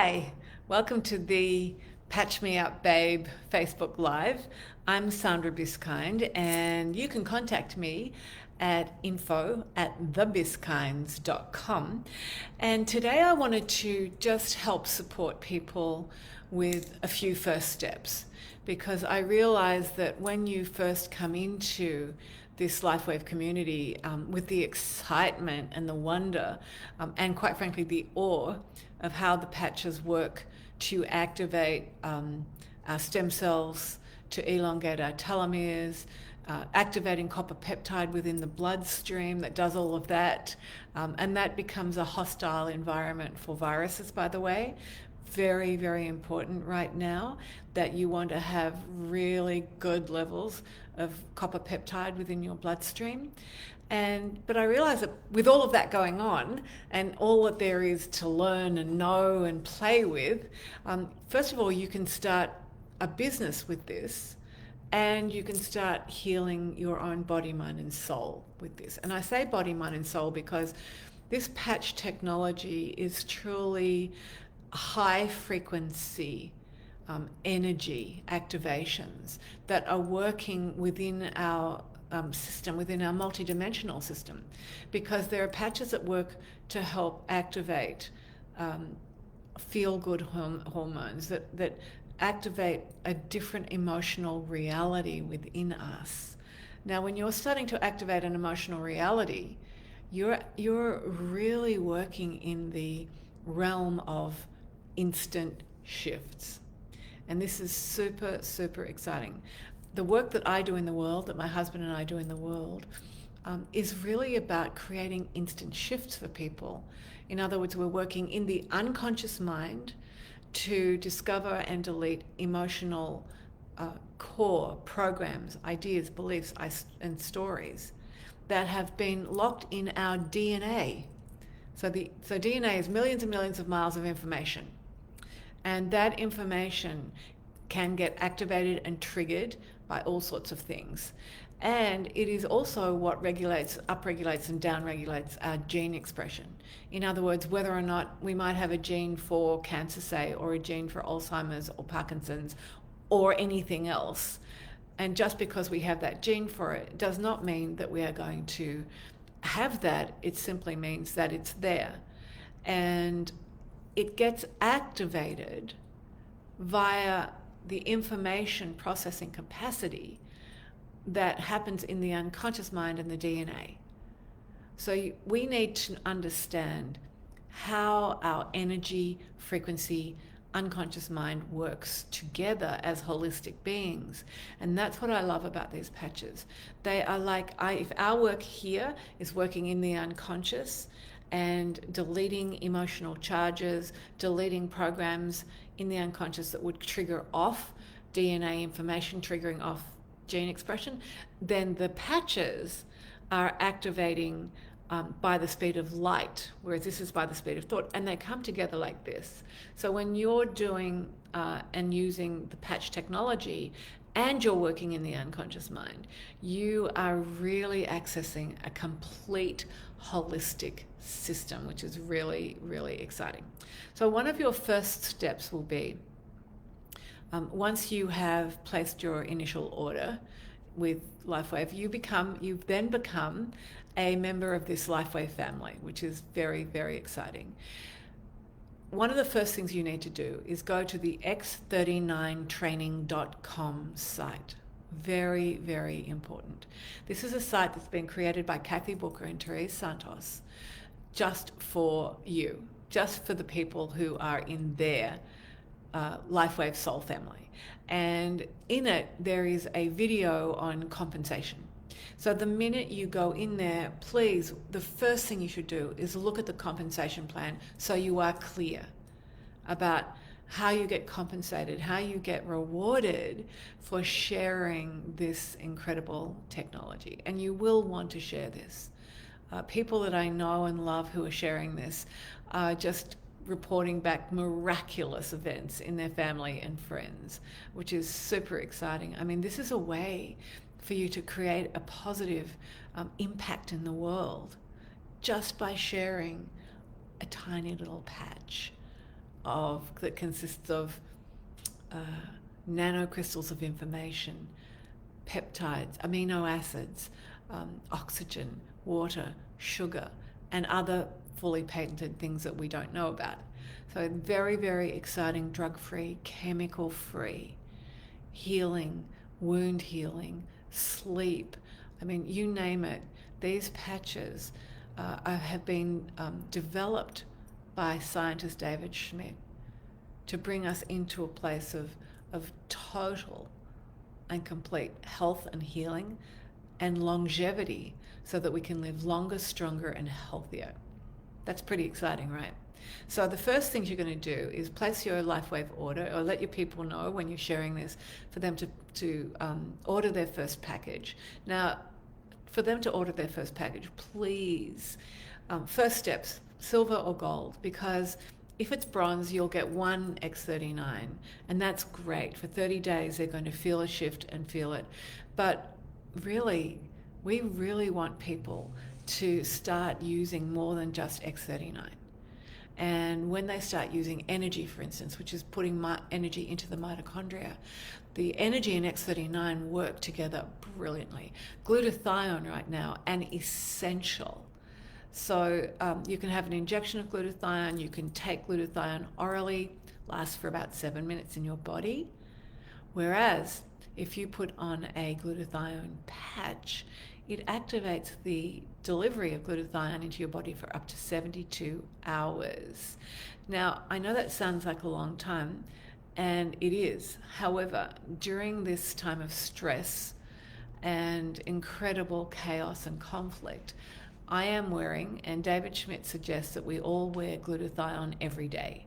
Hi, welcome to the Patch Me Up Babe Facebook Live. I'm Sandra Biskind, and you can contact me at info@thebiskinds.com. And today I wanted to just help support people with a few first steps, because I realize that when you first come into this LifeWave community, with the excitement and the wonder, and quite frankly the awe of how the patches work to activate our stem cells, to elongate our telomeres, activating copper peptide within the bloodstream that does all of that. And that becomes a hostile environment for viruses, by the way. Very, very important right now that you want to have really good levels of copper peptide within your bloodstream. But I realize that with all of that going on and all that there is to learn and know and play with, first of all, you can start a business with this, and you can start healing your own body, mind, and soul with this. And I say body, mind, and soul because this patch technology is truly high frequency energy activations that are working within our system, within our multidimensional system, because there are patches that work to help activate feel-good hormones that activate a different emotional reality within us. Now, when you're starting to activate an emotional reality, you're really working in the realm of instant shifts. And this is super, super exciting. The work that I do in the world, that my husband and I do in the world, is really about creating instant shifts for people. In other words, we're working in the unconscious mind to discover and delete emotional core programs, ideas, beliefs, and stories that have been locked in our DNA. So DNA is millions and millions of miles of information. And that information can get activated and triggered by all sorts of things. And it is also what upregulates and downregulates our gene expression. In other words, whether or not we might have a gene for cancer, say, or a gene for Alzheimer's or Parkinson's or anything else. And just because we have that gene for it does not mean that we are going to have that. It simply means that it's there. And it gets activated via the information processing capacity that happens in the unconscious mind and the DNA. So we need to understand how our energy, frequency, unconscious mind works together as holistic beings. And that's what I love about these patches. They are like, if our work here is working in the unconscious and deleting emotional charges, deleting programs in the unconscious that would trigger off DNA information, triggering off gene expression, then the patches are activating by the speed of light, whereas this is by the speed of thought, and they come together like this. So when you're doing and using the patch technology and you're working in the unconscious mind, you are really accessing a complete holistic system, which is really, really exciting. So one of your first steps will be, once you have placed your initial order with LifeWave, you then become a member of this LifeWave family, which is very, very exciting. One of the first things you need to do is go to the x39training.com site. Very, very important. This is a site that's been created by Kathy Booker and Therese Santos just for you, just for the people who are in their LifeWave Soul family. And in it, there is a video on compensation. So the minute you go in there, please, the first thing you should do is look at the compensation plan so you are clear about how you get compensated, how you get rewarded for sharing this incredible technology. And you will want to share this. People that I know and love who are sharing this are just reporting back miraculous events in their family and friends, which is super exciting. I mean, this is a way for you to create a positive impact in the world just by sharing a tiny little patch that consists of nanocrystals of information, peptides, amino acids, oxygen, water, sugar, and other fully patented things that we don't know about. So very, very exciting, drug-free, chemical-free, healing, wound healing, sleep. I mean, you name it. These patches have been developed by scientist David Schmidt to bring us into a place of total and complete health and healing and longevity so that we can live longer, stronger, and healthier. That's pretty exciting, right? So the first things you're going to do is place your LifeWave order, or let your people know when you're sharing this for them to order their first package. Now, for them to order their first package, please, first steps, silver or gold, because if it's bronze, you'll get one X39, and that's great. For 30 days, they're going to feel a shift and feel it. But really, we really want people to start using more than just X39. And when they start using energy, for instance, which is putting energy into the mitochondria, the energy and X39 work together brilliantly. Glutathione right now, an essential. So you can have an injection of glutathione, you can take glutathione orally, lasts for about 7 minutes in your body. Whereas if you put on a glutathione patch, it activates the delivery of glutathione into your body for up to 72 hours. Now, I know that sounds like a long time, and it is. However, during this time of stress and incredible chaos and conflict, I am wearing, and David Schmidt suggests that we all wear glutathione every day.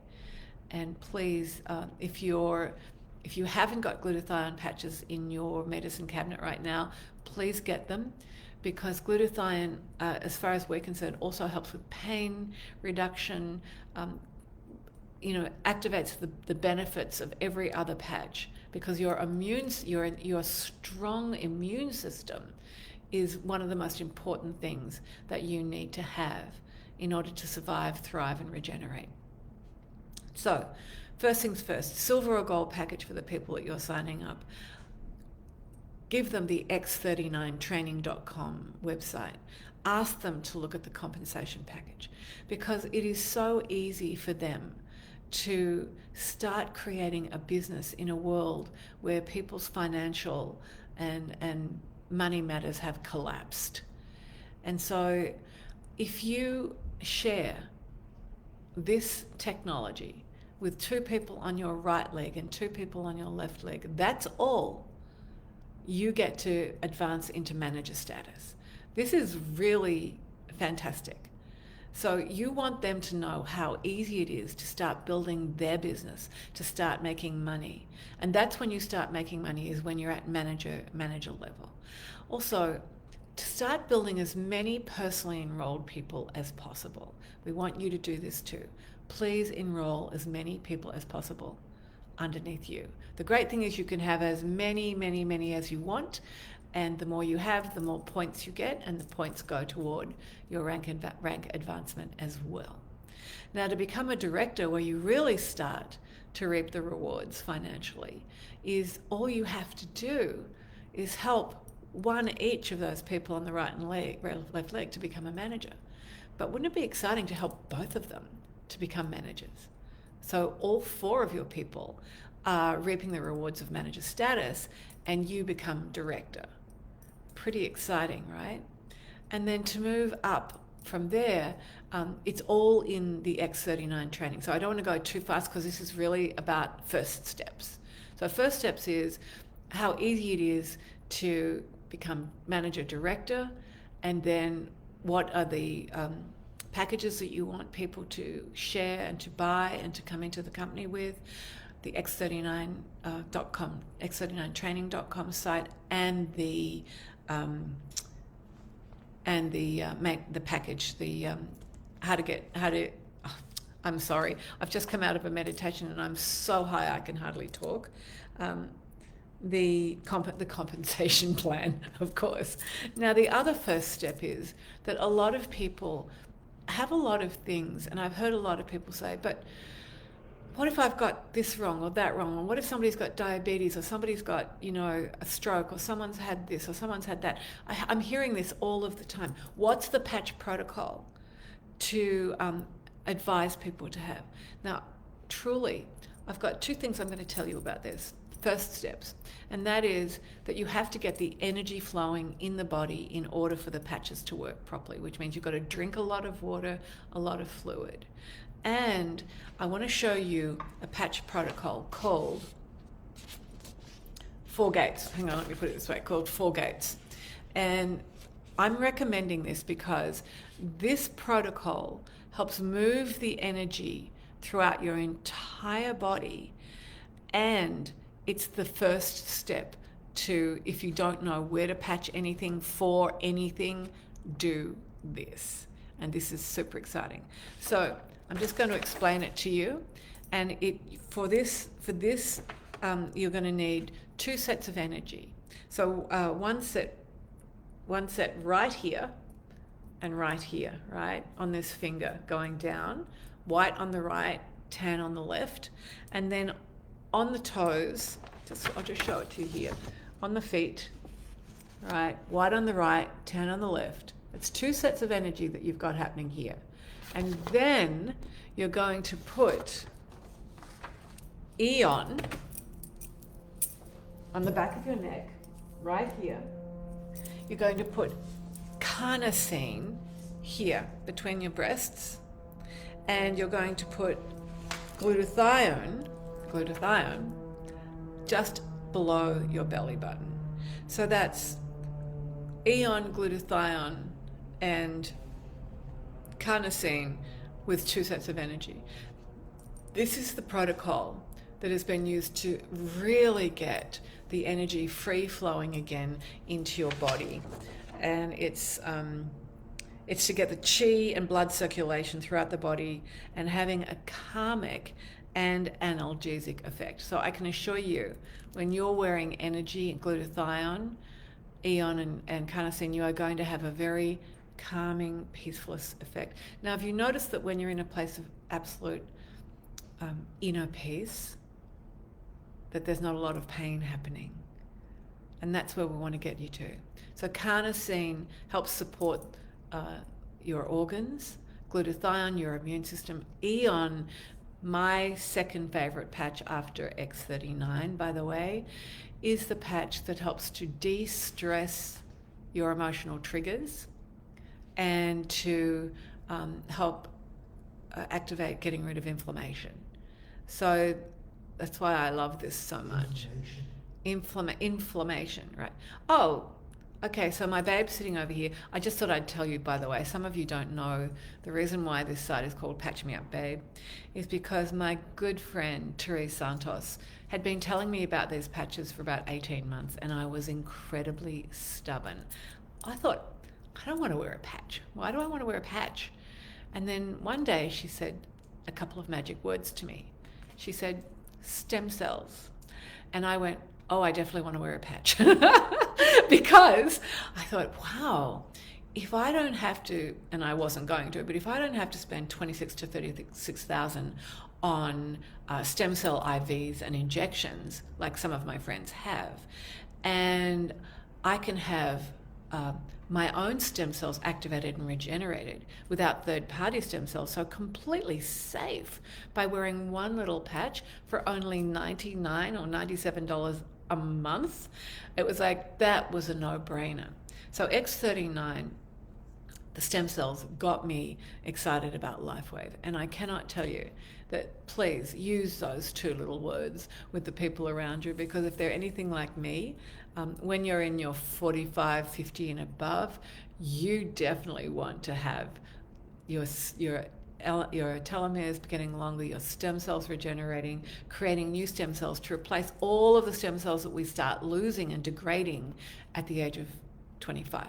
And please, if you haven't got glutathione patches in your medicine cabinet right now, please get them, because glutathione, as far as we're concerned, also helps with pain reduction, activates the benefits of every other patch, because your strong immune system is one of the most important things that you need to have in order to survive, thrive, and regenerate. So, first things first, silver or gold package for the people that you're signing up. Give them the x39training.com website. Ask them to look at the compensation package, because it is so easy for them to start creating a business in a world where people's financial and money matters have collapsed. And so if you share this technology with 2 people on your right leg and 2 people on your left leg, that's all you get to advance into manager status. This is really fantastic. So you want them to know how easy it is to start building their business, to start making money. And that's when you start making money, is when you're at manager level. Also, to start building as many personally enrolled people as possible. We want you to do this too. Please enroll as many people as possible underneath you. The great thing is you can have as many as you want, and the more you have, the more points you get, and the points go toward your rank advancement as well. Now, to become a director, where you really start to reap the rewards financially, is all you have to do is help one each of those people on the right and left leg to become a manager. But wouldn't it be exciting to help both of them to become managers? So all 4 of your people are reaping the rewards of manager status, and you become director. Pretty exciting, right? And then to move up from there, it's all in the X39 training. So I don't want to go too fast, because this is really about first steps. So first steps is how easy it is to become manager director, and then what are the packages that you want people to share and to buy and to come into the company with. The x39.com, x39training.com site, and the package, I'm sorry, I've just come out of a meditation and I'm so high I can hardly talk. The compensation plan, of course. Now, the other first step is that a lot of people have a lot of things, and I've heard a lot of people say, but what if I've got this wrong or that wrong? Or what if somebody's got diabetes or somebody's got, a stroke or someone's had this or someone's had that? I'm hearing this all of the time. What's the patch protocol to advise people to have? Now, truly, I've got two things I'm going to tell you about this. First steps, and that is that you have to get the energy flowing in the body in order for the patches to work properly, which means you've got to drink a lot of water, a lot of fluid. And I want to show you a patch protocol called 4 gates. Hang on, let me put it this way, called 4 gates. And I'm recommending this because this protocol helps move the energy throughout your entire body, and it's the first step to, if you don't know where to patch anything for anything, do this. And this is super exciting. So I'm just going to explain it to you. And for this, you're going to need 2 sets of energy. So one set right here and right here, right on this finger going down, white on the right, tan on the left, and then on the toes, I'll just show it to you here, on the feet, right, white on the right, tan on the left. It's 2 sets of energy that you've got happening here. And then you're going to put Eon on the back of your neck, right here. You're going to put carnosine here between your breasts, and you're going to put glutathione just below your belly button. So that's Eon, glutathione, and carnosine with 2 sets of energy. This is the protocol that has been used to really get the energy free flowing again into your body. And it's to get the chi and blood circulation throughout the body and having a calmic and analgesic effect. So I can assure you, when you're wearing energy, glutathione, Eon, and carnosine, you are going to have a very calming, peaceful effect. Now, have you noticed that when you're in a place of absolute inner peace, that there's not a lot of pain happening? And that's where we want to get you to. So carnosine helps support your organs, glutathione, your immune system. Eon, my second favorite patch after X39, by the way, is the patch that helps to de-stress your emotional triggers and to help activate getting rid of inflammation. So that's why I love this so much. Inflammation, right? Oh, okay, so my babe's sitting over here. I just thought I'd tell you, by the way, some of you don't know, the reason why this site is called Patch Me Up Babe is because my good friend, Therese Santos, had been telling me about these patches for about 18 months, and I was incredibly stubborn. I thought, I don't want to wear a patch. Why do I want to wear a patch? And then one day she said a couple of magic words to me. She said, stem cells. And I went, oh, I definitely want to wear a patch. Because I thought, wow, if I don't have to, and I wasn't going to, but if I don't have to spend 26 to 36,000 on stem cell IVs and injections, like some of my friends have, and I can have my own stem cells activated and regenerated without third-party stem cells, so completely safe by wearing one little patch for only $99 or $97 a month. It was like, that was a no-brainer. So X39, the stem cells, got me excited about LifeWave, and I cannot tell you that please use those 2 little words with the people around you, because if they're anything like me, when you're in your 45, 50 and above, you definitely want to have your telomeres getting longer, your stem cells regenerating, creating new stem cells to replace all of the stem cells that we start losing and degrading at the age of 25.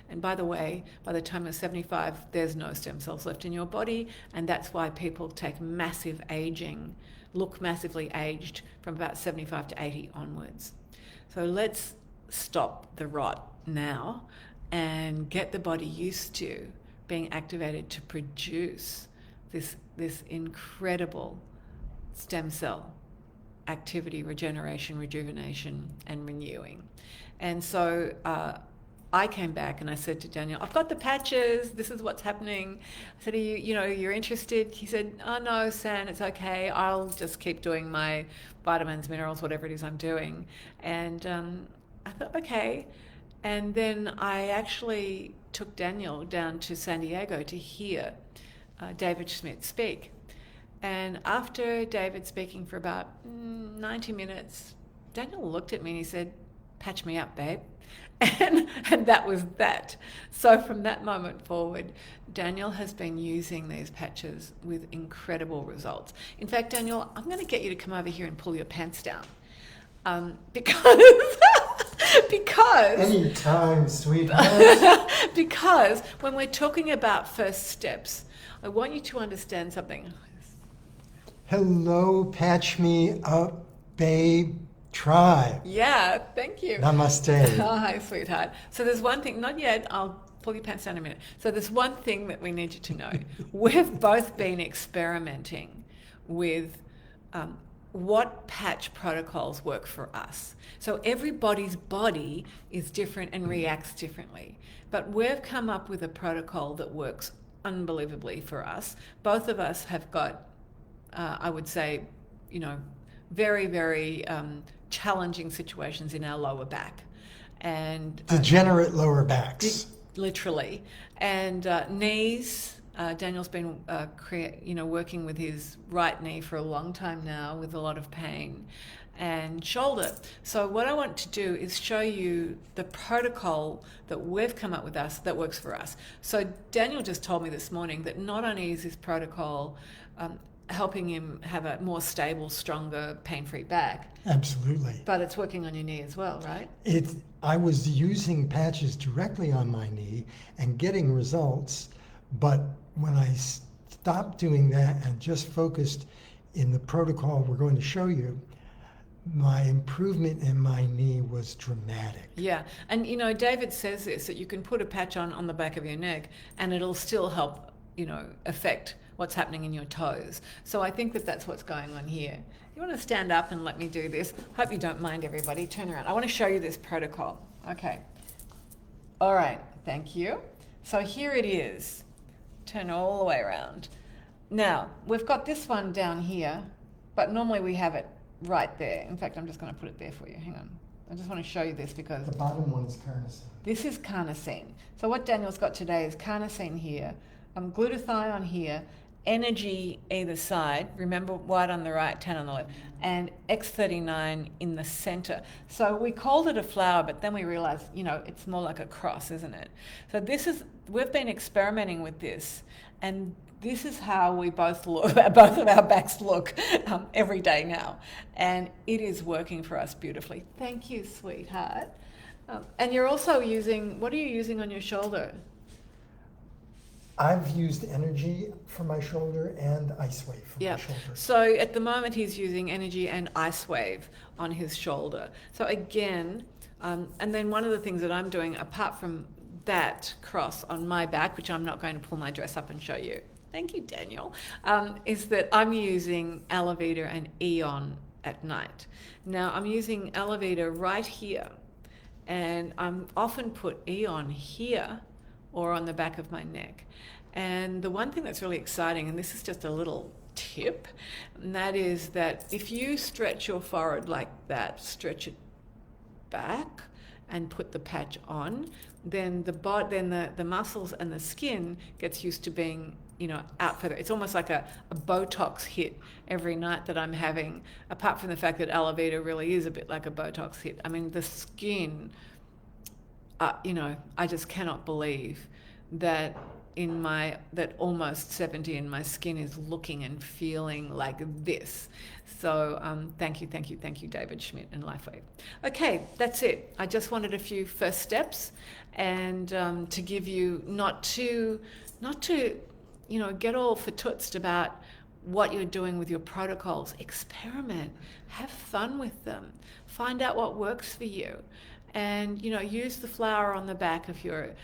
And by the way, by the time you're 75, there's no stem cells left in your body, and that's why people take massive aging, look massively aged from about 75 to 80 onwards. So let's stop the rot now and get the body used to being activated to produce this incredible stem cell activity, regeneration, rejuvenation, and renewing. And so I came back and I said to Daniel, I've got the patches. This is what's happening. I said, you're interested? He said, oh no, San, it's okay. I'll just keep doing my vitamins, minerals, whatever it is I'm doing. And I thought, okay. And then I actually took Daniel down to San Diego to hear David Schmidt speak. And after David speaking for about 90 minutes, Daniel looked at me and he said, patch me up, babe. And that was that. So from that moment forward, Daniel has been using these patches with incredible results. In fact, Daniel, I'm going to get you to come over here and pull your pants down. Because anytime, sweetheart. Because when we're talking about first steps, I want you to understand something. Hello, patch me up, babe. Tribe. Yeah, thank you. Namaste. Oh, hi, sweetheart. So there's one thing, not yet, I'll pull your pants down in a minute. So there's one thing that we need you to know. We've both been experimenting with what patch protocols work for us. So everybody's body is different and reacts differently. But we've come up with a protocol that works unbelievably for us. Both of us have got, I would say, very, very challenging situations in our lower back. And degenerate lower backs. Literally. And knees. Daniel's been working with his right knee for a long time now with a lot of pain. And shoulder. So what I want to do is show you the protocol that we've come up with us that works for us. So Daniel just told me this morning that not only is this protocol helping him have a more stable, stronger, pain-free back. Absolutely. But it's working on your knee as well, right? I was using patches directly on my knee and getting results, but when I stopped doing that and just focused in the protocol we're going to show you, my improvement in my knee was dramatic. Yeah, and David says this, that you can put a patch on the back of your neck and it'll still help, affect what's happening in your toes. So I think that that's what's going on here. You want to stand up and let me do this? Hope you don't mind, everybody. Turn around. I want to show you this protocol. Okay. All right. Thank you. So here it is. Turn all the way around. Now, we've got this one down here, but normally we have it right there. In fact, I'm just going to put it there for you. Hang on. I just want to show you this because the bottom one is carnosine. This is carnosine. So what Daniel's got today is carnosine here, glutathione here, energy either side, remember white on the right, tan on the left, and X39 in the center. So we called it a flower, but then we realized, it's more like a cross, isn't it? So we've been experimenting with this, and this is how we both look, both of our backs look every day now. And it is working for us beautifully. Thank you, sweetheart. And you're also using, what are you using on your shoulder? I've used energy for my shoulder and LifeWave for my shoulder. So at the moment he's using energy and LifeWave on his shoulder. So again, and then one of the things that I'm doing apart from that cross on my back, which I'm not going to pull my dress up and show you, thank you, Daniel, is that I'm using aloe vera and Eon at night. Now I'm using aloe vera right here, and I'm often put Eon here or on the back of my neck. And the one thing that's really exciting, and this is just a little tip, and that is that if you stretch your forehead like that, stretch it back and put the patch on, then the muscles and the skin gets used to being out further. It's almost like a Botox hit every night that I'm having, apart from the fact that aloe vera really is a bit like a Botox hit. I mean, the skin, I just cannot believe that that almost 70 and my skin is looking and feeling like this. So thank you, David Schmidt and LifeWave. Okay, that's it. I just wanted a few first steps and to give you not to get all fatoutsed about what you're doing with your protocols. Experiment, have fun with them, find out what works for you. And use the flower on the back of your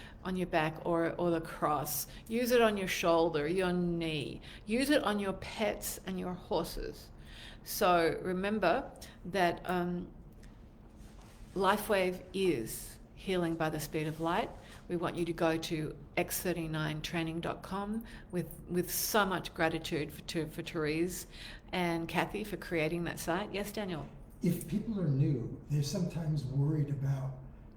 back or the cross. Use it on your shoulder, your knee. Use it on your pets and your horses. So remember that LifeWave is healing by the speed of light. We want you to go to x39training.com with so much gratitude for Therese and Kathy for creating that site. Yes, Daniel? If people are new, they're sometimes worried about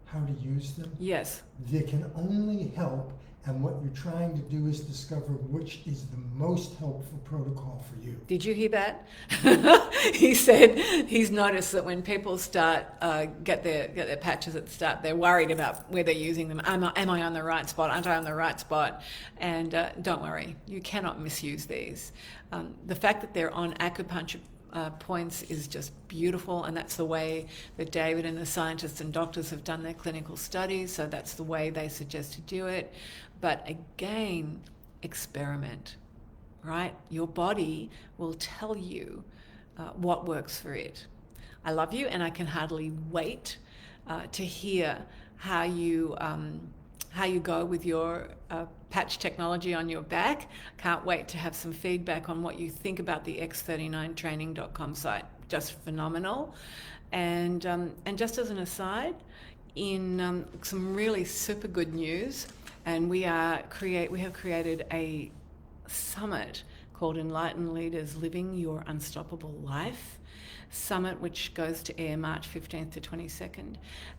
how to use them. Yes. They can only help, and what you're trying to do is discover which is the most helpful protocol for you. Did you hear that? He said he's noticed that when people start get their patches at the start, they're worried about where they're using them. Am I on the right spot? Aren't I on the right spot? And don't worry, you cannot misuse these. The fact that they're on acupuncture points is just beautiful, and that's the way that David and the scientists and doctors have done their clinical studies, so that's the way they suggest to do it. But again, experiment, right? Your body will tell you what works for it. I love you, and I can hardly wait to hear how you go with your patch technology on your back. Can't wait to have some feedback on what you think about the x39training.com site. Just phenomenal. And just as an aside, in some really super good news, and we have created a summit called Enlightened Leaders Living Your Unstoppable Life Summit, which goes to air March 15th to 22nd.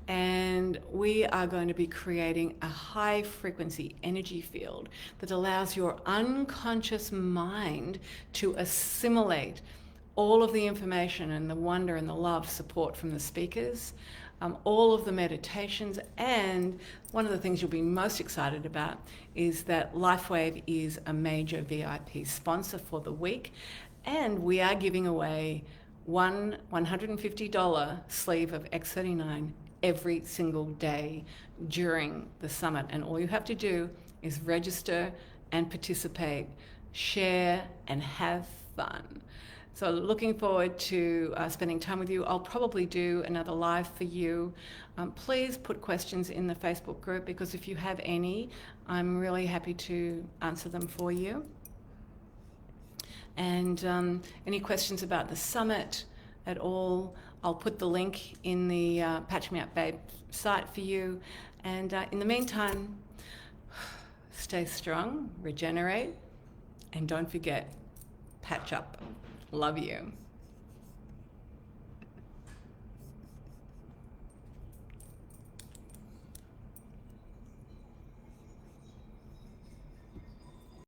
And we are going to be creating a high frequency energy field that allows your unconscious mind to assimilate all of the information and the wonder and the love support from the speakers, all of the meditations, and one of the things you'll be most excited about is that LifeWave is a major VIP sponsor for the week, and we are giving away one $150 sleeve of X39 every single day during the summit. And all you have to do is register and participate, share and have fun. So looking forward to spending time with you. I'll probably do another live for you. Please put questions in the Facebook group, because if you have any, I'm really happy to answer them for you. And any questions about the summit at all, I'll put the link in the Patch Me Up Babe site for you. And in the meantime, stay strong, regenerate, and don't forget, patch up. Love you.